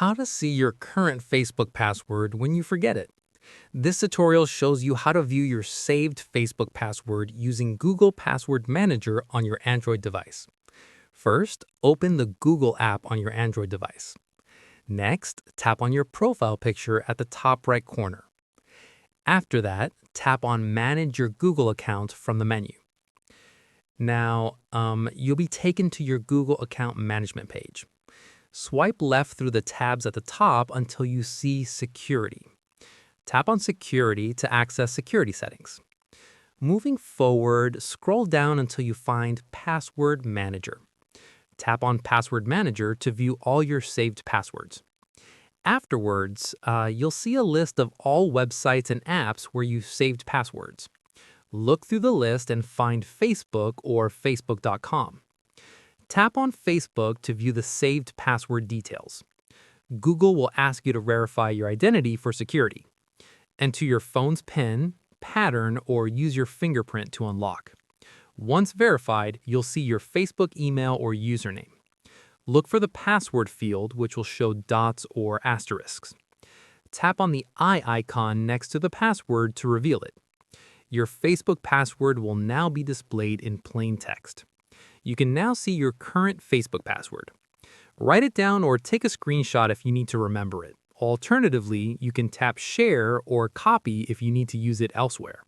How to see your current Facebook password when you forget it. This tutorial shows you how to view your saved Facebook password using Google Password Manager on your Android device. First, open the Google app on your Android device. Next, tap on your profile picture at the top right corner. After that, tap on Manage Your Google account from the menu. Now, you'll be taken to your Google account management page. Swipe left through the tabs at the top until you see Security. Tap on Security to access security settings. Moving forward, scroll down until you find Password Manager. Tap on Password Manager to view all your saved passwords. Afterwards, you'll see a list of all websites and apps where you saved passwords. Look through the list and find Facebook or facebook.com. Tap on Facebook to view the saved password details. Google will ask you to verify your identity for security. Enter your phone's PIN, pattern, or use your fingerprint to unlock. Once verified, you'll see your Facebook email or username. Look for the password field, which will show dots or asterisks. Tap on the eye icon next to the password to reveal it. Your Facebook password will now be displayed in plain text. You can now see your current Facebook password. Write it down or take a screenshot if you need to remember it. Alternatively, you can tap Share or Copy if you need to use it elsewhere.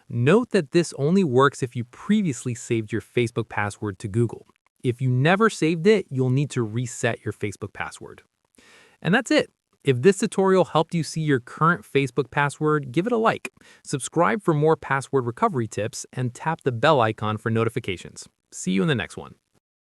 Note that this only works if you previously saved your Facebook password to Google. If you never saved it, you'll need to reset your Facebook password. And that's it. If this tutorial helped you see your current Facebook password, give it a like. Subscribe for more password recovery tips and tap the bell icon for notifications. See you in the next one.